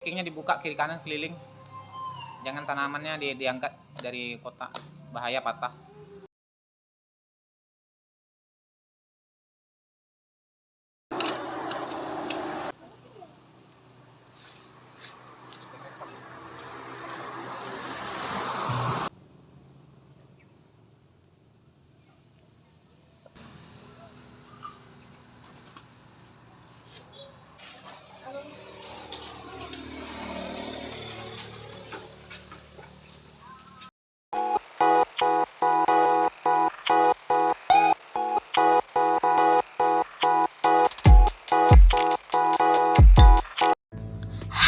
Kingnya dibuka kiri kanan keliling. Jangan tanamannya diangkat dari kotak, bahaya patah.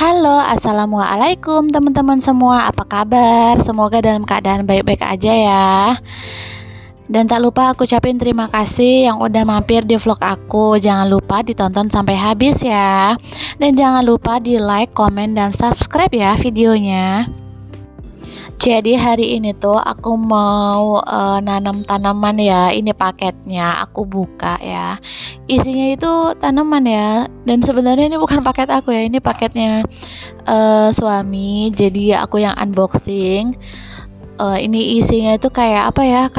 Halo, assalamualaikum teman-teman semua. Apa kabar? Semoga dalam keadaan baik-baik aja ya. Dan tak lupa aku ucapin terima kasih yang udah mampir di vlog aku. Jangan lupa ditonton sampai habis ya. Dan jangan lupa di like, komen, dan subscribe ya videonya. Jadi hari ini tuh aku mau nanam tanaman ya. Ini paketnya aku buka ya. Isinya itu tanaman ya. Dan sebenarnya ini bukan paket aku ya. Ini paketnya suami. Jadi aku yang unboxing. Ini isinya itu kayak apa ya?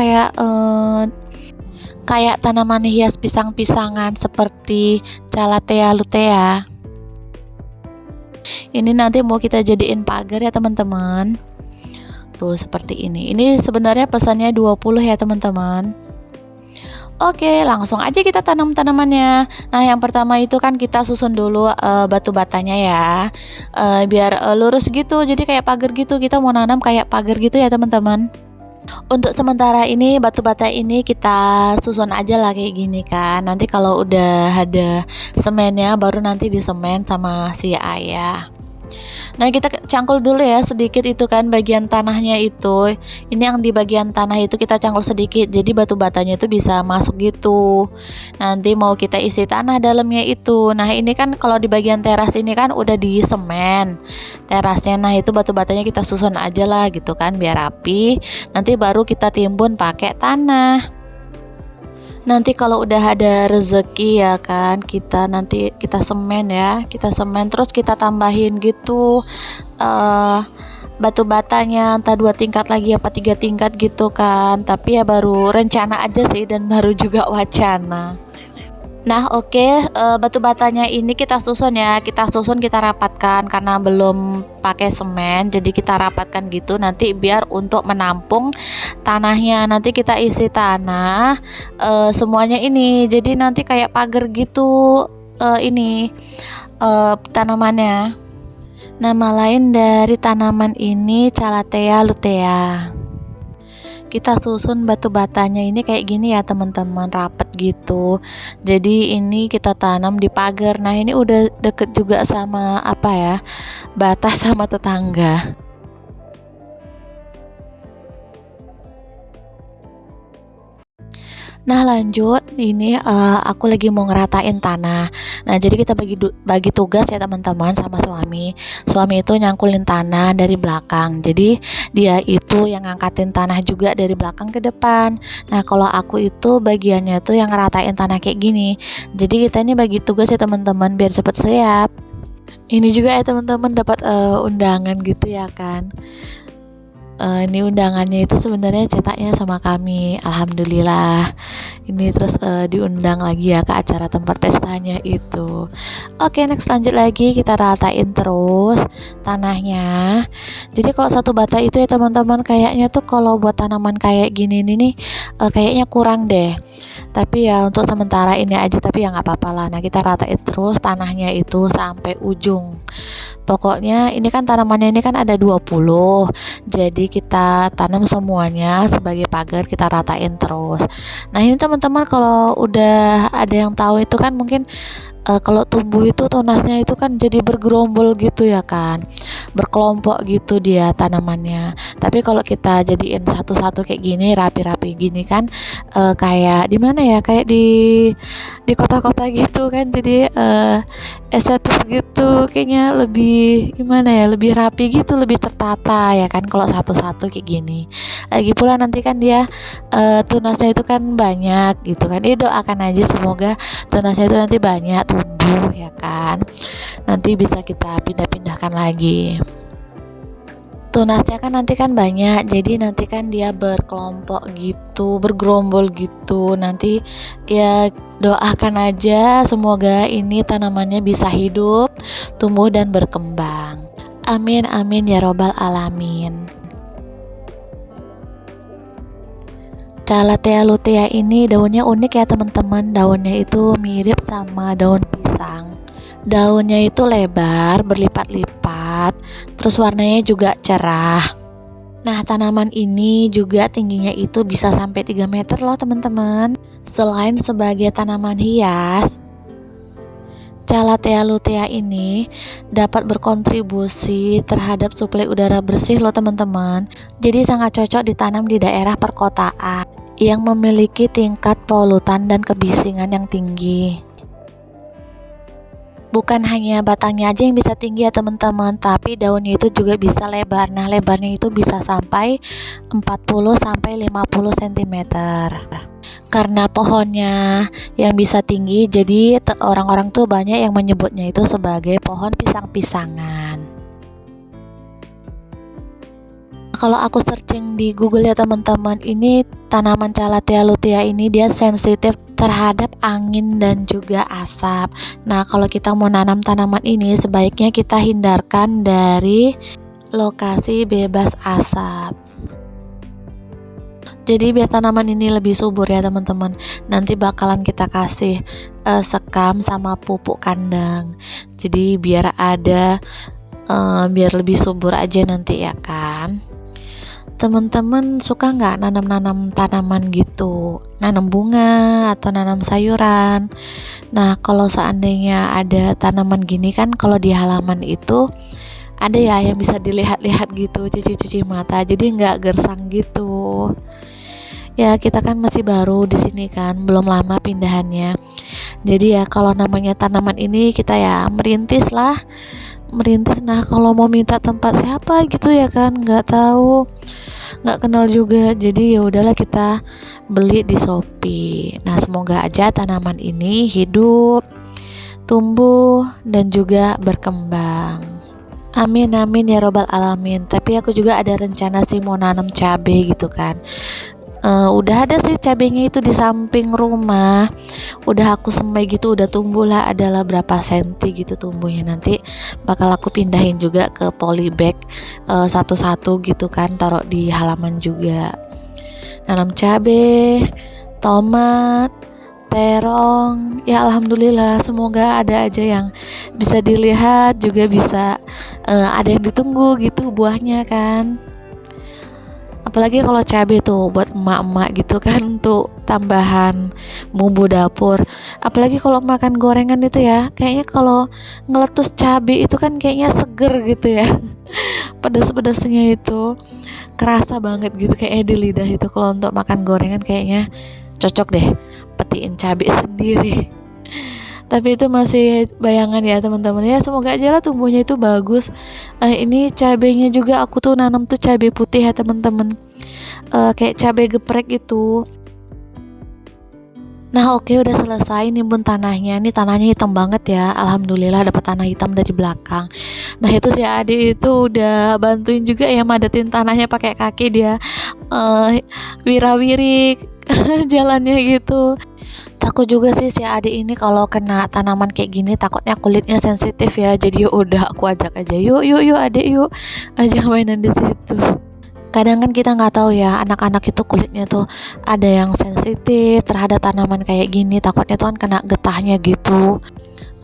Kayak tanaman hias pisang-pisangan seperti calathea lutea. Ini nanti mau kita jadiin pagar ya teman-teman. Tuh seperti ini. Ini sebenarnya pesannya 20 ya teman-teman. Oke, langsung aja kita tanam tanamannya. Nah, yang pertama itu kan kita susun dulu batu batanya ya. Biar lurus gitu. Jadi kayak pagar gitu. Kita mau nanam kayak pagar gitu ya teman-teman. Untuk sementara ini batu bata ini kita susun aja lah kayak gini kan. Nanti kalau udah ada semennya baru nanti disemen sama si ayah. Nah, kita cangkul dulu ya sedikit itu kan bagian tanahnya itu. Ini yang di bagian tanah itu kita cangkul sedikit. Jadi batu batanya itu bisa masuk gitu. Nanti mau kita isi tanah dalamnya itu. Nah, ini kan kalau di bagian teras ini kan udah di semen terasnya. Nah, itu batu batanya kita susun aja lah gitu kan biar rapi. Nanti baru kita timbun pakai tanah. Nanti kalau udah ada rezeki ya kan, nanti kita semen ya, kita semen terus kita tambahin gitu batu batanya, entah 2 tingkat lagi apa 3 tingkat gitu kan. Tapi ya baru rencana aja sih dan baru juga wacana. Nah oke, batu batanya ini kita susun ya, kita rapatkan karena belum pakai semen, jadi kita rapatkan gitu nanti biar untuk menampung tanahnya. Nanti kita isi tanah semuanya ini, jadi nanti kayak pagar gitu ini tanamannya. Nama lain dari tanaman ini calathea lutea. Kita susun batu batanya ini kayak gini ya teman-teman, rapet gitu. Jadi ini kita tanam di pagar. Nah, ini udah deket juga sama apa ya, batas sama tetangga. Nah lanjut, ini aku lagi mau ngeratain tanah. Nah jadi kita bagi tugas ya teman-teman sama suami. Suami itu nyangkulin tanah dari belakang. Jadi dia itu yang ngangkatin tanah juga dari belakang ke depan. Nah kalau aku itu bagiannya tuh yang ngeratain tanah kayak gini. Jadi kita ini bagi tugas ya teman-teman biar cepet siap. Ini juga ya teman-teman dapat undangan gitu ya kan. Ini undangannya itu sebenarnya cetaknya sama kami, alhamdulillah. Ini terus diundang lagi ya ke acara tempat pestanya itu. Oke, next lanjut lagi kita ratain terus tanahnya. Jadi kalau satu bata itu ya teman-teman kayaknya tuh kalau buat tanaman kayak gini nih kayaknya kurang deh. Tapi ya untuk sementara ini aja, tapi ya nggak apa-apa lah. Nah kita ratain terus tanahnya itu sampai ujung. Pokoknya ini kan tanamannya ini kan ada 20. Jadi kita tanam semuanya sebagai pagar, kita ratain terus. Nah ini teman-teman kalau udah ada yang tahu itu kan mungkin kalau tumbuh itu tunasnya itu kan jadi bergerombol gitu ya kan. berkelompok gitu dia tanamannya. Tapi kalau kita jadiin satu-satu kayak gini, rapi-rapi gini kan, kayak di mana ya, kayak di kota-kota gitu kan, jadi estetis gitu, kayaknya lebih gimana ya, lebih rapi gitu, lebih tertata ya kan kalau satu-satu kayak gini. Lagi pula nanti kan dia tunasnya itu kan banyak gitu kan. Doakan aja semoga tunasnya itu nanti banyak tumbuh ya kan. Nanti bisa kita pindah-pindahkan lagi. Tunasnya kan nanti kan banyak, jadi nanti kan dia berkelompok gitu, bergerombol gitu. Nanti ya doakan aja semoga ini tanamannya bisa hidup, tumbuh dan berkembang. Amin amin ya robbal alamin. Calathea lutea ini daunnya unik ya teman-teman. Daunnya itu mirip sama daun pisang. Daunnya itu lebar, berlipat-lipat, terus warnanya juga cerah. Nah, tanaman ini juga tingginya itu bisa sampai 3 meter loh teman-teman. Selain sebagai tanaman hias, Calathea lutea ini dapat berkontribusi terhadap suplai udara bersih loh teman-teman. Jadi sangat cocok ditanam di daerah perkotaan yang memiliki tingkat polutan dan kebisingan yang tinggi. Bukan hanya batangnya aja yang bisa tinggi ya teman-teman, tapi daunnya itu juga bisa lebar. Nah, lebarnya itu bisa sampai 40 sampai 50 cm. Karena pohonnya yang bisa tinggi, jadi orang-orang tuh banyak yang menyebutnya itu sebagai pohon pisang-pisangan. Kalau aku searching di Google ya teman-teman, ini tanaman Calathea lutea ini dia sensitif terhadap angin dan juga asap. Nah, kalau kita mau nanam tanaman ini sebaiknya kita hindarkan dari lokasi bebas asap. Jadi biar tanaman ini lebih subur ya teman-teman, nanti bakalan kita kasih sekam sama pupuk kandang. Jadi biar ada biar lebih subur aja nanti ya kan. Teman-teman suka nggak nanam-nanam tanaman gitu, nanam bunga atau nanam sayuran? Nah, kalau seandainya ada tanaman gini kan, kalau di halaman itu ada ya yang bisa dilihat-lihat gitu, cuci-cuci mata, jadi nggak gersang gitu. Ya kita kan masih baru di sini kan, belum lama pindahannya. Jadi ya kalau namanya tanaman ini kita ya merintis. Nah, kalau mau minta tempat siapa gitu ya kan, nggak tahu, nggak kenal juga. Jadi ya udahlah kita beli di Shopee. Nah, semoga aja tanaman ini hidup, tumbuh dan juga berkembang. Amin amin ya robbal alamin. Tapi aku juga ada rencana sih mau nanam cabai gitu kan. Udah ada sih cabenya itu di samping rumah, udah aku semai gitu, udah tumbuh lah, adalah berapa senti gitu tumbuhnya. Nanti bakal aku pindahin juga ke polybag satu-satu gitu kan, taruh di halaman juga. Nanam cabai, tomat, terong, ya alhamdulillah, semoga ada aja yang bisa dilihat, juga bisa ada yang ditunggu gitu buahnya kan. Apalagi kalau cabai tuh buat emak-emak gitu kan, untuk tambahan bumbu dapur. Apalagi kalau makan gorengan itu ya, kayaknya kalau ngeletus cabai itu kan kayaknya seger gitu ya. Pedas-pedasnya itu kerasa banget gitu kayaknya di lidah itu. Kalau untuk makan gorengan kayaknya cocok deh petiin cabai sendiri. Tapi itu masih bayangan ya teman-teman ya, semoga aja lah tumbuhnya itu bagus. Ini cabenya juga aku tuh nanam tuh cabai putih ya teman-teman, kayak cabai geprek gitu. Nah oke, udah selesai nimbun tanahnya. Ini tanahnya hitam banget ya, alhamdulillah dapat tanah hitam dari belakang. Nah itu si adik itu udah bantuin juga ya, madatin tanahnya pakai kaki dia, wira-wiri jalannya gitu. Takut juga sih si adik ini kalau kena tanaman kayak gini, takutnya kulitnya sensitif ya. Jadi udah aku ajak aja, yuk adik yuk, ajak mainan di situ. Kadang kan kita nggak tahu ya, anak-anak itu kulitnya tuh ada yang sensitif terhadap tanaman kayak gini, takutnya tuh kan kena getahnya gitu.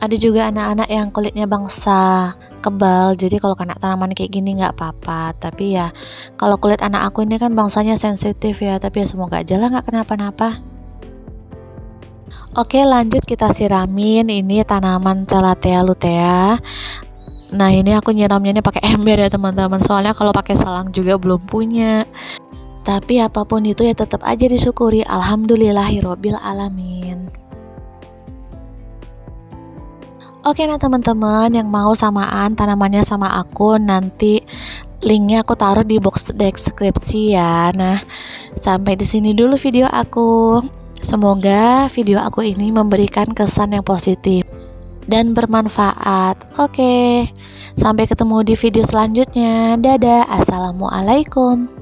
Ada juga anak-anak yang kulitnya bangsa kebal, jadi kalau kena tanaman kayak gini nggak apa-apa. Tapi ya kalau kulit anak aku ini kan bangsanya sensitif ya, tapi ya semoga aja lah nggak kenapa-napa. Oke, lanjut kita siramin ini tanaman Calathea lutea. Nah ini aku nyiramnya ini pakai ember ya teman-teman, soalnya kalau pakai selang juga belum punya. Tapi apapun itu ya tetap aja disyukuri. Alhamdulillahirobbil alamin. Oke, nah teman-teman yang mau samaan tanamannya sama aku, nanti linknya aku taruh di box deskripsi ya. Nah, sampai di sini dulu video aku. Semoga video aku ini memberikan kesan yang positif dan bermanfaat. Oke, sampai ketemu di video selanjutnya. Dadah, assalamualaikum.